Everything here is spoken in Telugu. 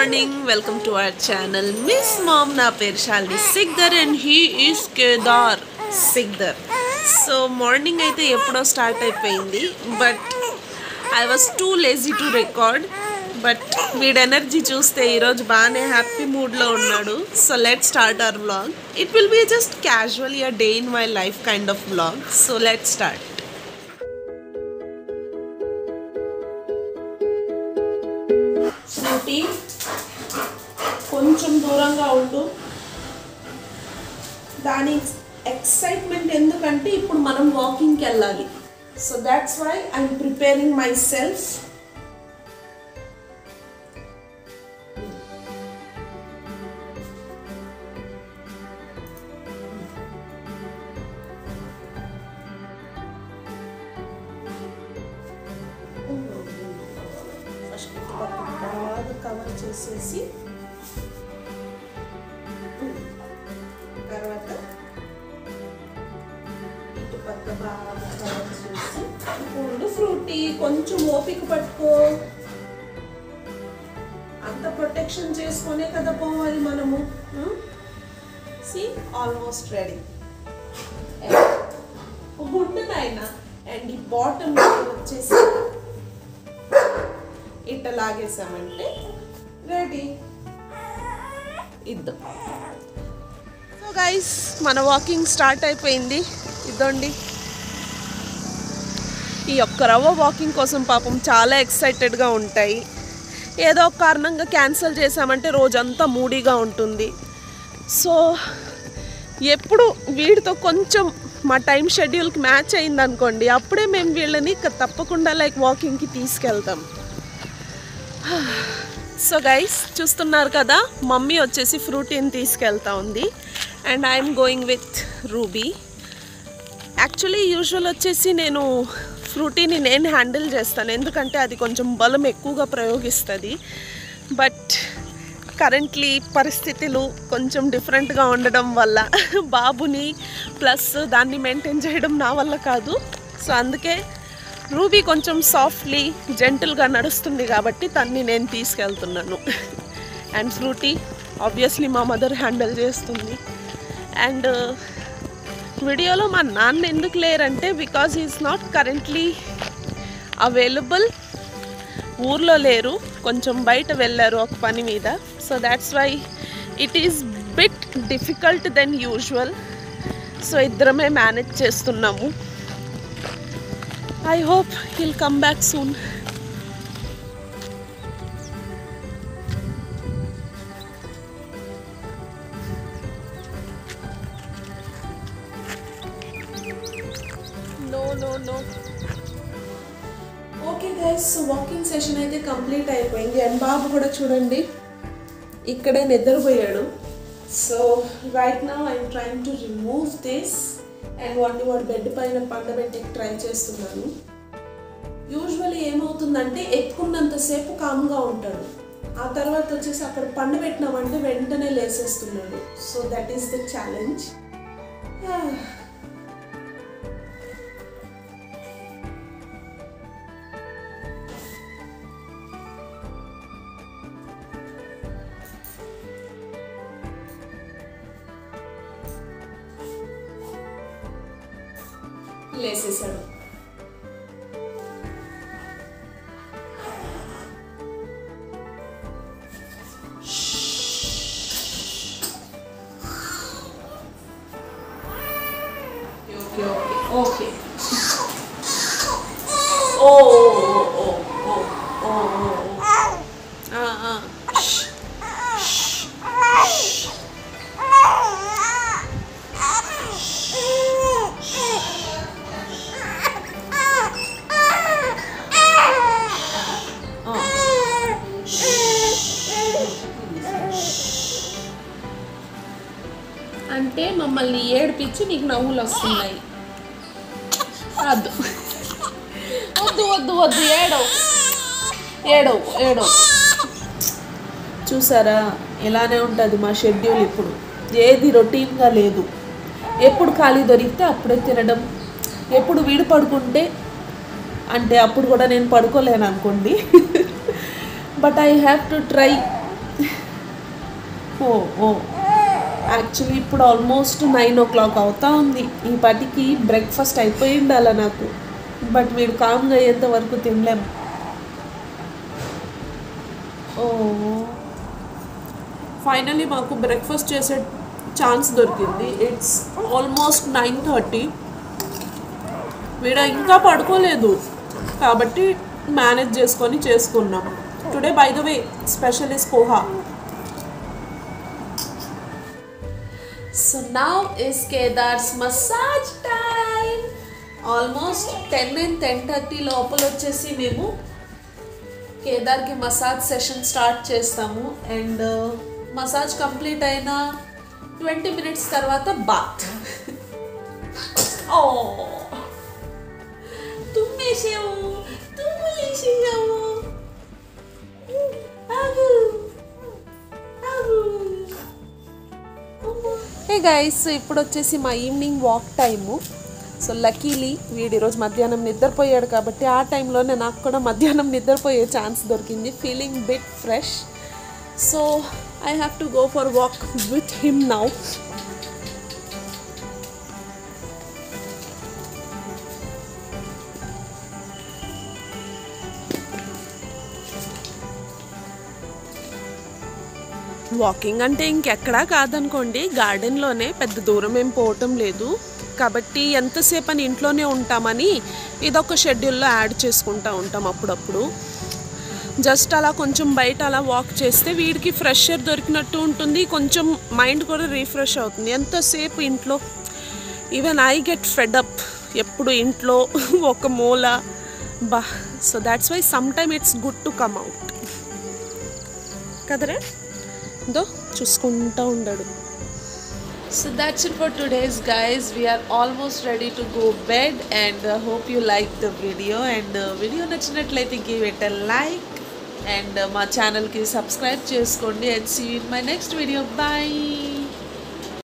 morning, welcome to our channel. Miss Mom na per Shalini Sikdar and he is Kedar Sikdar. So morning aithe eppudo start ayipindi, but I was too lazy to record. But వీడ్ ఎనర్జీ చూస్తే ఈరోజు బాగానే హ్యాపీ మూడ్లో ఉన్నాడు. So let's start our vlog. It will be just casually a day in my life kind of vlog. So let's start. Snooty కొంచెం దూరంగా ఉండు. దాని ఎక్సైట్మెంట్ ఎందుకంటే ఇప్పుడు మనం వాకింగ్కి వెళ్ళాలి. So that's why I'm preparing myself. బాగా కవర్ చేసేసి తర్వాత ఇటు పక్క బాగా కవర్ చేసి ఇప్పుడు ఫ్రూటీ కొంచెం ఓపిక పట్టుకో. అంత ప్రొటెక్షన్ చేసుకునే కదా పోవాలి మనము. See almost ready. ఉంటుంది ఆయన. అండ్ ఈ బాటమ్ వచ్చేసి ఇట్లా లాగేసామంటే రెడీ. ఇద్దాం. సో గైస్ మన వాకింగ్ స్టార్ట్ అయిపోయింది. ఇద్దండి. ఈ ఒక్క రవ్వ వాకింగ్ కోసం పాపం చాలా ఎక్సైటెడ్గా ఉంటాయి. ఏదో ఒక కారణంగా క్యాన్సిల్ చేసామంటే రోజంతా మూడీగా ఉంటుంది. సో ఎప్పుడు వీడితో కొంచెం మా టైం షెడ్యూల్కి మ్యాచ్ అయిందనుకోండి, అప్పుడే మేము వీళ్ళని తప్పకుండా వాకింగ్కి తీసుకెళ్తాం. సో గైస్ చూస్తున్నారు కదా, మమ్మీ వచ్చేసి ఫ్రూటీని తీసుకెళ్తా ఉంది and I'm going with ruby. Actually usual వచ్చేసి నేను ఫ్రూటీని నేను హ్యాండిల్ చేస్తాను, ఎందుకంటే అది కొంచెం బలం ఎక్కువగా ప్రయోగిస్తుంది. బట్ కరెంట్లీ పరిస్థితులు కొంచెం డిఫరెంట్గా ఉండడం వల్ల బాబుని ప్లస్ దాన్ని మెయింటైన్ చేయడం నా వల్ల కాదు. సో అందుకే రూబీ కొంచెం సాఫ్ట్లీ జెంటిల్గా నడుస్తుంది కాబట్టి తన్ని నేను తీసుకెళ్తున్నాను. అండ్ ఫ్రూటీ ఆబ్వియస్లీ మా మదర్ హ్యాండిల్ చేస్తుంది. అండ్ వీడియోలో మా నాన్న ఎందుకు లేరంటే because is not currently available. ఊర్లో లేరు, కొంచెం బయట వెళ్ళారు ఒక పని మీద. So that's why it is bit difficult then usual. So ఇద్దరమే మేనేజ్ చేస్తున్నాము. I hope he'll come back soon. No. Okay guys, so walking session అయితే కంప్లీట్ అయిపోయింది. అండ్ బాబు కూడా చూడండి ఇక్కడే నిద్రపోయాడు. So right now I'm trying to remove this and వాడు బెడ్ పైన పండబెట్టి ట్రై చేస్తున్నాను. యూజువల్లీ ఏమవుతుందంటే ఎక్కున్నంతసేపు కామ్గా ఉంటాడు, ఆ తర్వాత వచ్చేసి అక్కడ పండబెట్టినామంటే వెంటనే లేసేస్తున్నాడు. So that is the challenge. లేసేసాడు. ఓకే. అంటే మమ్మల్ని ఏడిపించి నీకు నవ్వులు వస్తున్నాయి. వద్దు వద్దు వద్దు వద్దు ఏడవు. చూసారా ఇలానే ఉంటుంది మా షెడ్యూల్. ఇప్పుడు ఏది రొటీన్గా లేదు. ఎప్పుడు ఖాళీ దొరికితే అప్పుడే తినడం, ఎప్పుడు వీడు పడుకుంటే అంటే అప్పుడు కూడా నేను పడుకోలేను అనుకోండి. But I have to try ఓ ఓ యాక్చువల్లీ ఇప్పుడు ఆల్మోస్ట్ 9 o'clock అవుతా ఉంది. ఈ పాటికి బ్రేక్ఫాస్ట్ అయిపోయి ఉండాలి నాకు, బట్ వీడు కామ్గా అయ్యేంత వరకు తినలేము. ఓ ఫైనలీ మాకు బ్రేక్ఫాస్ట్ చేసే ఛాన్స్ దొరికింది. It's almost 9:30. వీడ ఇంకా పడుకోలేదు కాబట్టి మేనేజ్ చేసుకున్నాం. Today by the way special is poha. So now is Kedar's massage time. Almost 10 and 10:30 లోపల వచ్చేసి మేము కేదార్కి మసాజ్ సెషన్ స్టార్ట్ చేస్తాము. అండ్ మసాజ్ కంప్లీట్ అయిన 20 minutes తర్వాత బాత్. ఓ హే గైస్, ఇప్పుడు వచ్చేసి మా evening walk time. So luckily వీడు ఈరోజు మధ్యాహ్నం నిద్రపోయాడు కాబట్టి ఆ టైంలోనే నాకు కూడా మధ్యాహ్నం నిద్రపోయే ఛాన్స్ దొరికింది. Feeling bit fresh. So I have to go for walk with him now. Walking అంటే ఇంకెక్కడా కాదనుకోండి, గార్డెన్లోనే, పెద్ద దూరం ఏం పోవటం లేదు కాబట్టి ఎంతసేపు అని ఇంట్లోనే ఉంటామని ఇదొక షెడ్యూల్లో యాడ్ చేసుకుంటూ ఉంటాం అప్పుడప్పుడు. జస్ట్ అలా కొంచెం బయట అలా వాక్ చేస్తే వీడికి ఫ్రెష్ ఎయిర్ దొరికినట్టు ఉంటుంది, కొంచెం మైండ్ కూడా రీఫ్రెష్ అవుతుంది. ఎంతసేపు ఇంట్లో even I get fed up ఎప్పుడు ఇంట్లో ఒక మూల బా. So that's why some time it's good to come out కదరే. దో చూసుకుంటూ ఉండడు. So that's it for today's guys. We are almost ready to go bed and hope you like the video, and video nachinatlaithe give it a like and మా ఛానల్ కి సబ్స్క్రైబ్ చేసుకోండి. and see you in my next video. Bye.